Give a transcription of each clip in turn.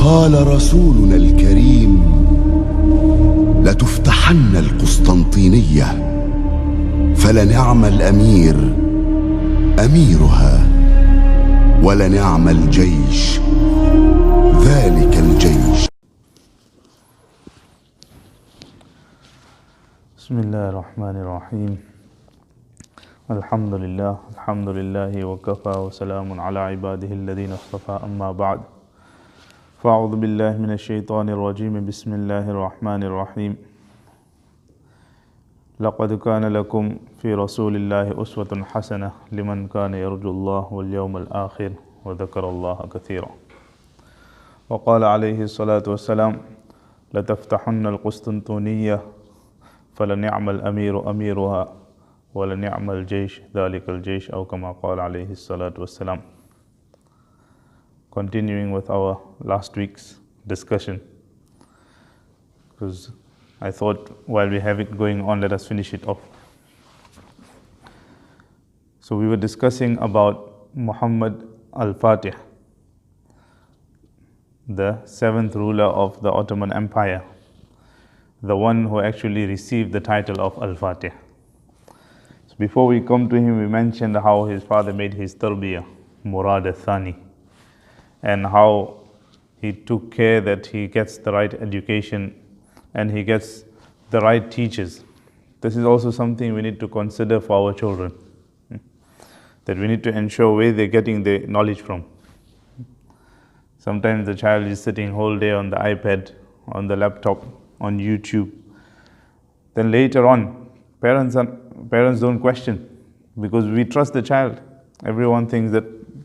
قال رسولنا الكريم لتفتحن القسطنطينية فلنعم الأمير أميرها ولنعم الجيش ذلك الجيش. بسم الله الرحمن الرحيم. الحمد لله وكفى وسلام على عباده الذين اصطفى أما بعد فأعوذ بالله من الشيطان الرجيم. بسم الله الرحمن الرحيم. لقد كان لكم في رسول الله أسوة حسنة لمن كان يرجو الله واليوم الآخر وذكر الله كثيرا. وقال عليه الصلاة والسلام لتفتحن القسطنطينية فلنعم الأمير أميرها ولنعم الجيش ذلك الجيش أو كما قال عليه الصلاة والسلام. Continuing with our last week's discussion, because I thought while we have it going on, let us finish it off. So we were discussing about Muhammad Al-fatih, the seventh ruler of the Ottoman Empire, the one who actually received the title of Al-Fatih. So before we come to him, we mentioned how his father made his tarbiyah, Murad al-Thani, and how he took care that he gets the right education and he gets the right teachers. This is also something we need to consider for our children, that we need to ensure where they're getting their knowledge from. Sometimes the child is sitting whole day on the iPad, on the laptop, on YouTube. Then later on, parents don't question, because we trust the child. Everyone thinks that,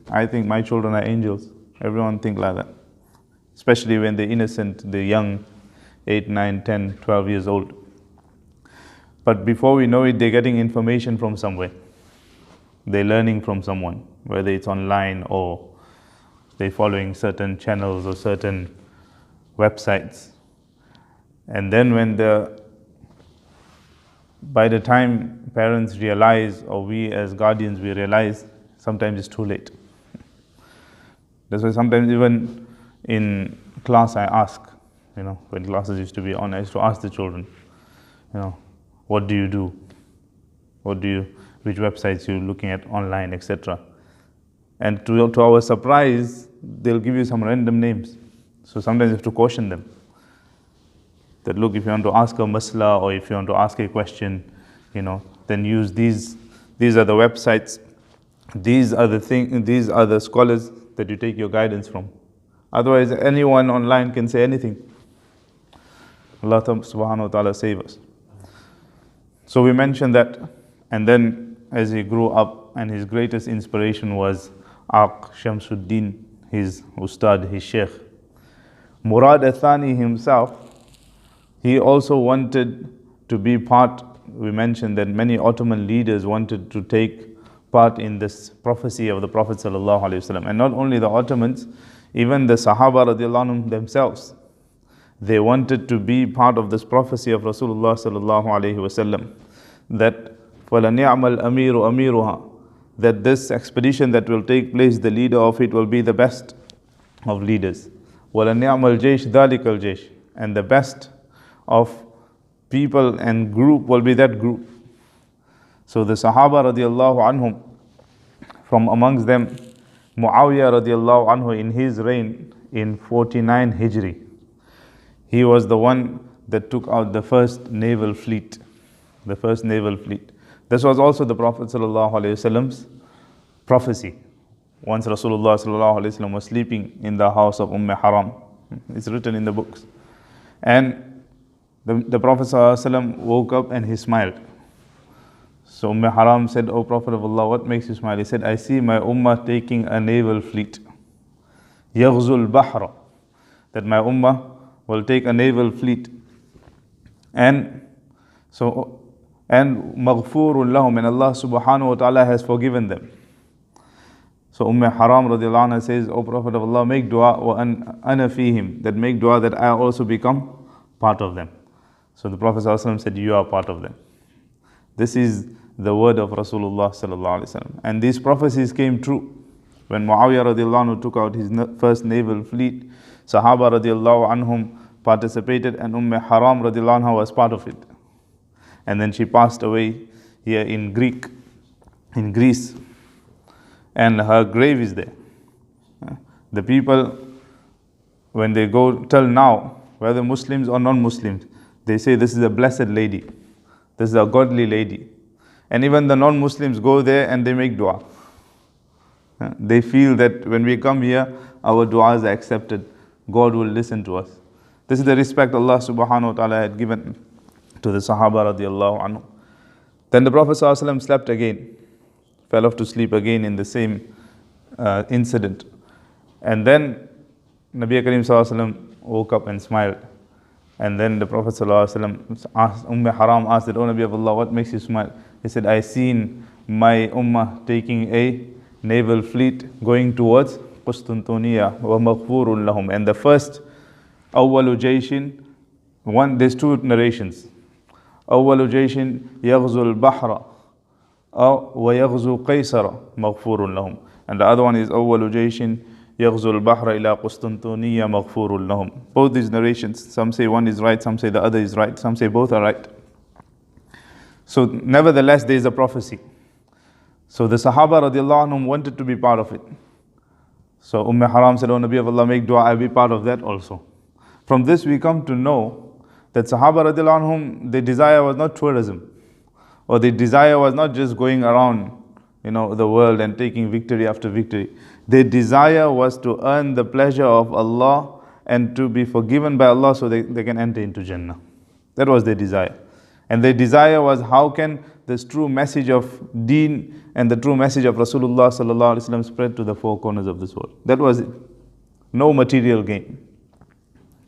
I think my children are angels. Everyone thinks like that. Especially when they're innocent, they're young, 8, 9, 10, 12 years old. But before we know it, they're getting information from somewhere. They're learning from someone, whether it's online or they're following certain channels or certain websites. And then by the time parents realize, or we as guardians, we realize, sometimes it's too late. That's why sometimes even in class I ask, when classes used to be on, I used to ask the children, what do you do? Which websites you're looking at online, etc. And to our surprise, they'll give you some random names. So sometimes you have to caution them. That look, if you want to ask a masla or if you want to ask a question, then use these. These are the websites. These are the scholars that you take your guidance from. Otherwise, anyone online can say anything. Allah subhanahu wa ta'ala save us. So we mentioned that, and then as he grew up, and his greatest inspiration was Aq Shamsuddin, his ustad, his sheikh. Murad al-Thani himself, he also wanted to be part. We mentioned that many Ottoman leaders wanted to take part in this prophecy of the Prophet ﷺ. And not only the Ottomans, even the Sahaba radiallahu anhum themselves, they wanted to be part of this prophecy of Rasulullah ﷺ, that فَلَنِعْمَ الْأَمِيرُ أَمِيرُهَا, that this expedition that will take place, the leader of it will be the best of leaders. وَلَنِعْمَ الْجَيْشِ ذَلِكَ الْجَيْشِ, and the best of people and group will be that group. So the Sahaba radiallahu anhum, from amongst them, Muawiyah radiallahu anhu, in his reign in 49 Hijri, he was the one that took out the first naval fleet. The first naval fleet. This was also the Prophet sallallahu alaihi wasallam's prophecy. Once Rasulullah sallallahu alaihi wasallam was sleeping in the house of Umme Haram. It's written in the books. And the Prophet sallallahu alaihi wasallam woke up and he smiled. So Umme Haram said, "O Prophet of Allah, what makes you smile?" He said, "I see my ummah taking a naval fleet. Yaghzul Bahra." That my ummah will take a naval fleet. And maghfurun lahum, and Allah subhanahu wa ta'ala has forgiven them. So Umme Haram radiallahu anha says, "O Prophet of Allah, make dua wa ana fihim," that make dua that I also become part of them. So the Prophet ﷺ said, "You are part of them." This is the word of Rasulullah sallallahu alaihi wasallam. And these prophecies came true. When Muawiyah radiallahu anhu took out his first naval fleet, Sahaba radiallahu anhum participated, and Umme Haram radiallahu anha was part of it. And then she passed away here in Greece, and her grave is there. The people, when they go till now, whether Muslims or non-Muslims, they say this is a blessed lady, this is a godly lady. And even the non-Muslims go there and they make dua. They feel that when we come here, our du'as are accepted. God will listen to us. This is the respect Allah subhanahu wa ta'ala had given to the Sahaba radiallahu anhu. Then the Prophet ﷺ slept again, fell off to sleep again in the same incident. And then Nabi Karim ﷺ woke up and smiled. And then the Prophet ﷺ asked, Haram asked that, "O Nabi of Allah, what makes you smile?" He said, "I seen my ummah taking a naval fleet going towards Constantinople wa maghfurun lahum." And the first awwalu jayshin, there's two narrations. Awwalu jayshin yaghzu al-bahra wa yaghzu qaysara maghfurun lahum. And the other one is awwalu jayshin yaghzu al-bahra ila Constantinople maghfurun lahum. Both these narrations, some say one is right, some say the other is right, some say both are right. So nevertheless, there is a prophecy. So the Sahaba radiallahu anhum wanted to be part of it. So Umme Haram said, "O Nabi of Allah, make dua, I'll be part of that also." From this we come to know that Sahaba radiallahu anhum, their desire was not tourism, or their desire was not just going around the world and taking victory after victory. Their desire was to earn the pleasure of Allah and to be forgiven by Allah so they can enter into Jannah. That was their desire. And their desire was, how can this true message of deen and the true message of Rasulullah sallallahu alaihi wasallam spread to the four corners of this world. That was it. No material gain.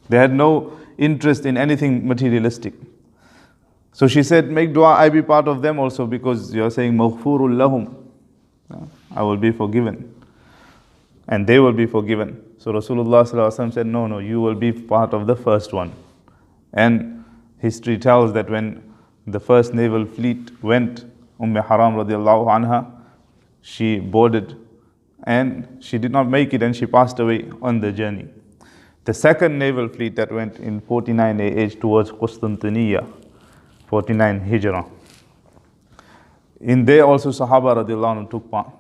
They had no interest in anything materialistic. So she said, make dua, I be part of them also, because you're saying maghfurul lahum, I will be forgiven and they will be forgiven. So Rasulullah sallallahu alaihi wasallam said, no, you will be part of the first one. And history tells that when the first naval fleet went, Umme Haram radiallahu anha, she boarded and she did not make it and she passed away on the journey. The second naval fleet that went in 49 AH towards Constantinople, 49 Hijrah. In there also Sahaba radiallahu anhu took part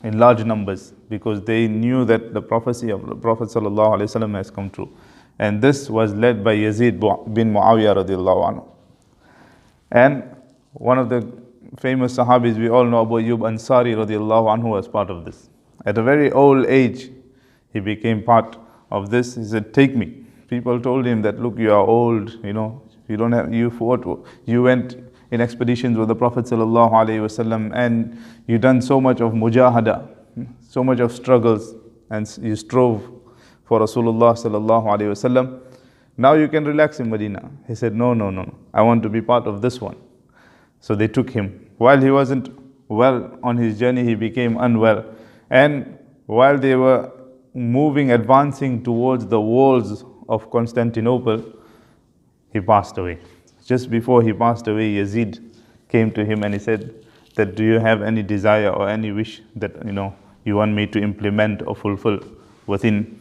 in large numbers, because they knew that the prophecy of the Prophet sallallahu alaihi wasallam has come true. And this was led by Yazid Bin Muawiyah radiallahu anhu. And one of the famous Sahabis we all know, Ayyun Ansari radiallahu anhu, was part of this. At a very old age, he became part of this. He said, take me. People told him that, look, you are old, you don't have, you went in expeditions with the Prophet sallallahu alaihi wasallam, and you done so much of mujahada, so much of struggles, and you strove for Rasulullah sallallahu alaihi wasallam. Now you can relax in Medina. He said, no, I want to be part of this one. So they took him. While he wasn't well on his journey, he became unwell. And while they were advancing towards the walls of Constantinople, he passed away. Just before he passed away, Yazid came to him and he said that, do you have any desire or any wish that you want me to implement or fulfill within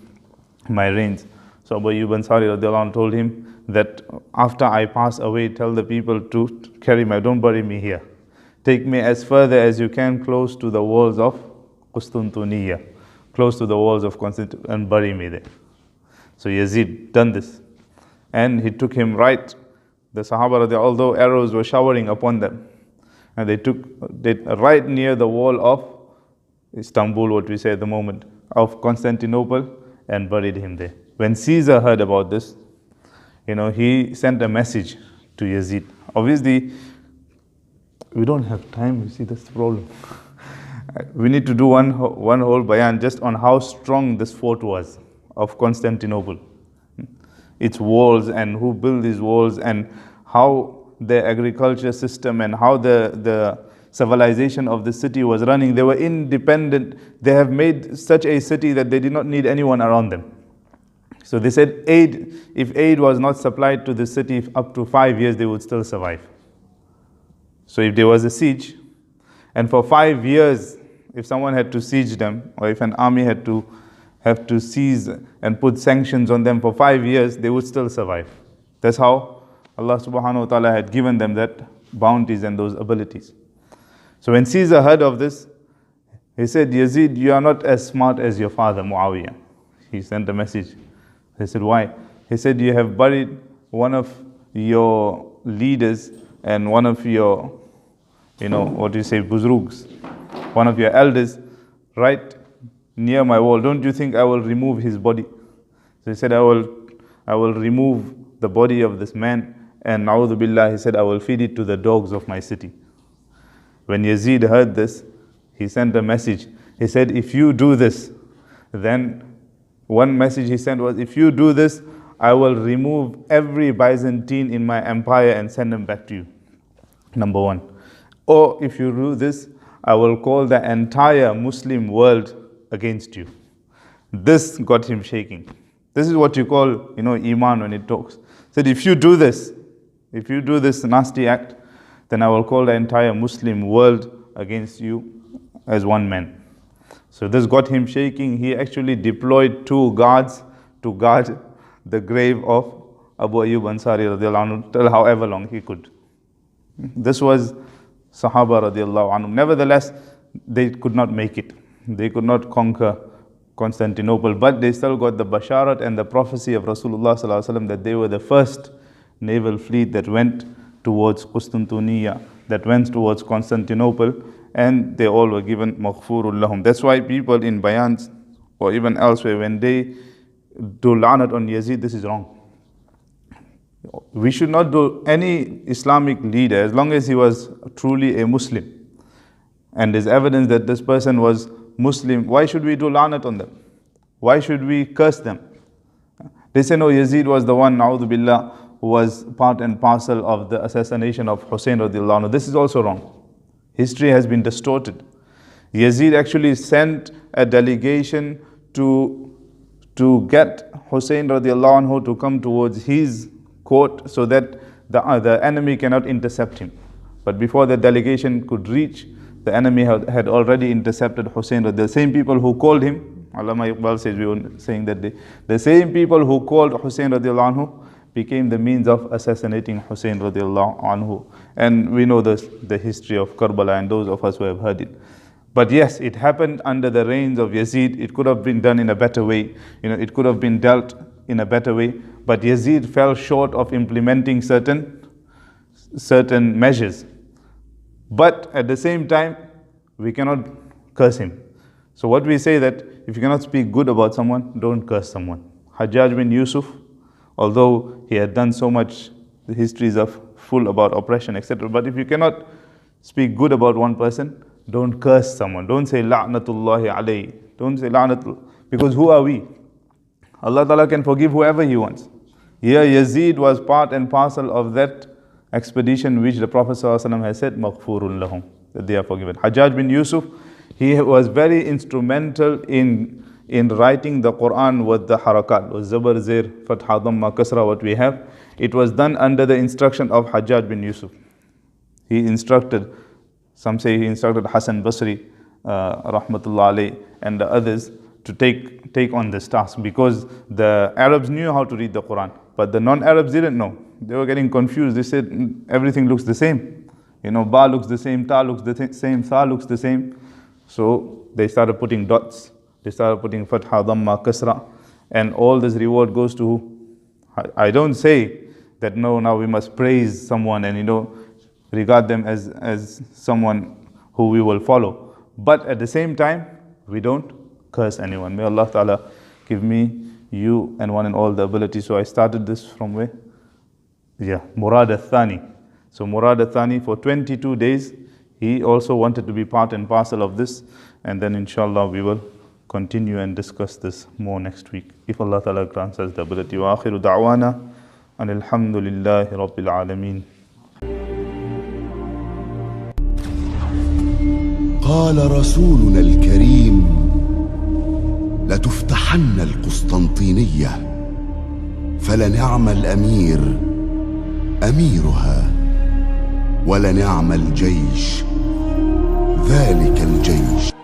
my reigns? So Ayyun Ansari R.A told him that after I pass away, tell the people to carry me, don't bury me here. Take me as further as you can, close to the walls of Constantinople, close to the walls of Constantinople, and bury me there. So Yazid done this. And he took him right, the Sahaba, although arrows were showering upon them, and they took right near the wall of Istanbul, what we say at the moment, of Constantinople, and buried him there. When Caesar heard about this, he sent a message to Yazid. Obviously, we don't have time, you see, that's the problem. We need to do one whole bayan just on how strong this fort was of Constantinople. Its walls, and who built these walls, and how the agriculture system and how the civilization of the city was running. They were independent. They have made such a city that they did not need anyone around them. So they said if aid was not supplied to the city up to 5 years, they would still survive. So if there was a siege, and for 5 years, if someone had to siege them, or if an army had to have to seize and put sanctions on them for 5 years, they would still survive. That's how Allah subhanahu wa ta'ala had given them that bounties and those abilities. So when Caesar heard of this, he said, Yazid, you are not as smart as your father Muawiyah. He sent a message. He said, why? He said, you have buried one of your leaders and one of your, buzrugs, one of your elders, right near my wall. Don't you think I will remove his body? So he said, I will remove the body of this man, and na'udhu billah, he said, I will feed it to the dogs of my city. When Yazid heard this, he sent a message. He said, if you do this, then one message he sent was, if you do this, I will remove every Byzantine in my empire and send them back to you. Number one. Or if you do this, I will call the entire Muslim world against you. This got him shaking. This is what you call, Iman when it talks. He said, if you do this nasty act, then I will call the entire Muslim world against you as one man. So this got him shaking. He actually deployed 2 guards to guard the grave of Abu Ayyun Ansari R.A. till however long he could. This was Sahaba radiallahu anhum. Nevertheless, they could not make it. They could not conquer Constantinople, but they still got the basharat and the prophecy of Rasulullah sallallahu alaihi wasallam that they were the first naval fleet that went towards Constantinople, that went towards Constantinople, and they all were given maghfurul lahum. That's why people in bayans or even elsewhere, when they do lanat on Yazid, this is wrong. We should not do any Islamic leader as long as he was truly a Muslim and there's evidence that this person was Muslim. Why should we do lanat on them? Why should we curse them? They say, no, Yazid was the one, na'udhu billah, who was part and parcel of the assassination of Hussein radiallahu anhu. This is also wrong. History has been distorted. Yazid actually sent a delegation to get Hussein radiallahu anhu to come towards his court so that the enemy cannot intercept him. But before the delegation could reach, the enemy had already intercepted Hussein. The same people who called him, Allama Iqbal says, we were saying that the same people who called Hussein radiallahu anhu became the means of assassinating Hussein radiallahu anhu. And we know the history of Karbala, and those of us who have heard it. But yes, it happened under the reigns of Yazid. It could have been done in a better way. It could have been dealt in a better way. But Yazid fell short of implementing certain measures. But at the same time, we cannot curse him. So what we say that if you cannot speak good about someone, don't curse someone. Hajjaj bin Yusuf, although he had done so much, the histories are full about oppression, etc. But if you cannot speak good about one person, don't curse someone. Don't say la'natullahi alayhi. Don't say la'natul. Because who are we? Allah Ta'ala can forgive whoever He wants. Here Yazid was part and parcel of that expedition which the Prophet ﷺ has said, maghfurun lahum, that they are forgiven. Hajjaj bin Yusuf, he was very instrumental in writing the Quran with the harakat, with Zabar, Zir, Fatha, Dhamma, Kasra, what we have. It was done under the instruction of Hajjaj bin Yusuf. He instructed, some say he instructed Hassan Basri, rahmatullah alayh, and the others to take on this task, because the Arabs knew how to read the Quran, but the non-Arabs didn't know. They were getting confused. They said everything looks the same. Ba looks the same, Ta looks the same, Tha looks the same. So they started putting dots. They started putting Fatha, Dhamma, Kasra, and all this reward goes to who? I don't say that no, now we must praise someone and regard them as someone who we will follow. But at the same time, we don't curse anyone. May Allah Ta'ala give me, you and one and all the ability. So I started this from where? Yeah, Murad al-Thani. So Murad al-Thani, for 22 days, he also wanted to be part and parcel of this. And then inshallah we will continue and discuss this more next week, if Allah Ta'ala grants us the ability. Wa akhiru da'wana anil hamdulillahi rabbil alameen. قال رسولنا الكريم لتفتحن القسطنطينية فلنعم الأمير أميرها ولنعم الجيش ذلك الجيش.